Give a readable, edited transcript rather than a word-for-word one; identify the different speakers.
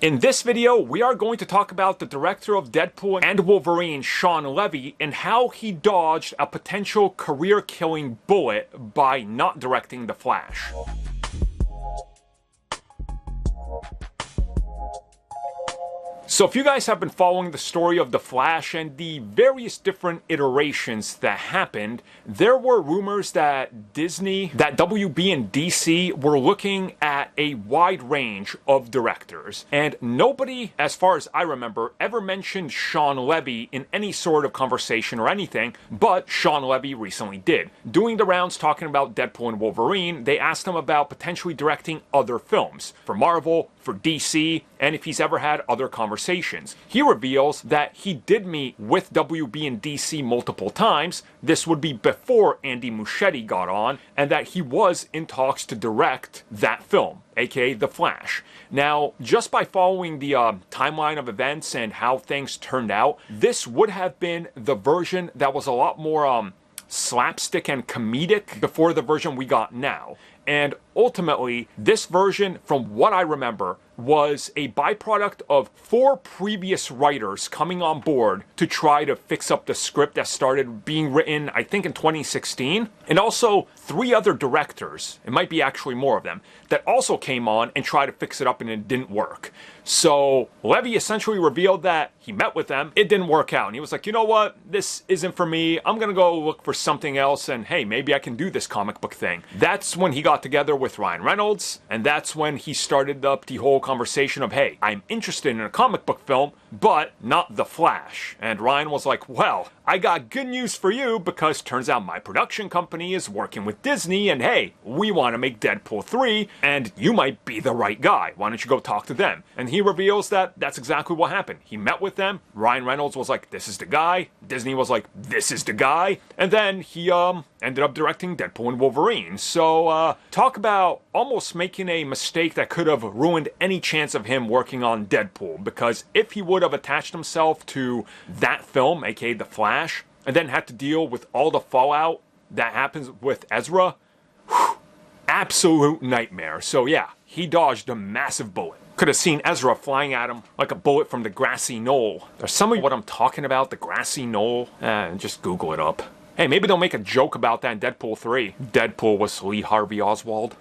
Speaker 1: In this video, we are going to talk about the director of Deadpool and Wolverine, Shawn Levy, and how he dodged a potential career-killing bullet by not directing The Flash. So if you guys have been following the story of The Flash and the various different iterations that happened, there were rumors that Disney, that WB and DC were looking at a wide range of directors. And nobody, as far as I remember, ever mentioned Shawn Levy in any sort of conversation or anything, but Shawn Levy recently did. Doing the rounds talking about Deadpool and Wolverine, they asked him about potentially directing other films for Marvel, for DC, and if he's ever had other conversations. He reveals that he did meet with WB and DC multiple times. This would be before Andy Muschietti got on, and that he was in talks to direct that film, aka The Flash. Now, just by following the timeline of events and how things turned out, this would have been the version that was a lot more slapstick and comedic before the version we got now. And ultimately, this version, from what I remember, was a byproduct of 4 previous writers coming on board to try to fix up the script that started being written, I think, in 2016. And also 3 other directors, it might be actually more of them, that also came on and tried to fix it up and it didn't work. So Levy essentially revealed that he met with them, it didn't work out. And he was like, you know what, this isn't for me, I'm gonna go look for something else and hey, maybe I can do this comic book thing. That's when he got together with Ryan Reynolds, and that's when he started up the whole conversation of, hey, I'm interested in a comic book film, but not The Flash. And Ryan was like, well, I got good news for you because turns out my production company is working with Disney and hey, we want to make Deadpool 3 and you might be the right guy. Why don't you go talk to them? And he reveals that that's exactly what happened. He met with them. Ryan Reynolds was like, this is the guy. Disney was like, this is the guy. And then he ended up directing Deadpool and Wolverine. So talk about almost making a mistake that could have ruined any chance of him working on Deadpool, because if he would have attached himself to that film, aka The Flash, and then had to deal with all the fallout that happens with Ezra, absolute nightmare. So yeah, he dodged a massive bullet. Could have seen Ezra flying at him like a bullet from the grassy knoll. There's some of what I'm talking about, the grassy knoll. Just Google it up. Hey, maybe they'll make a joke about that in Deadpool 3. Deadpool was Lee Harvey Oswald.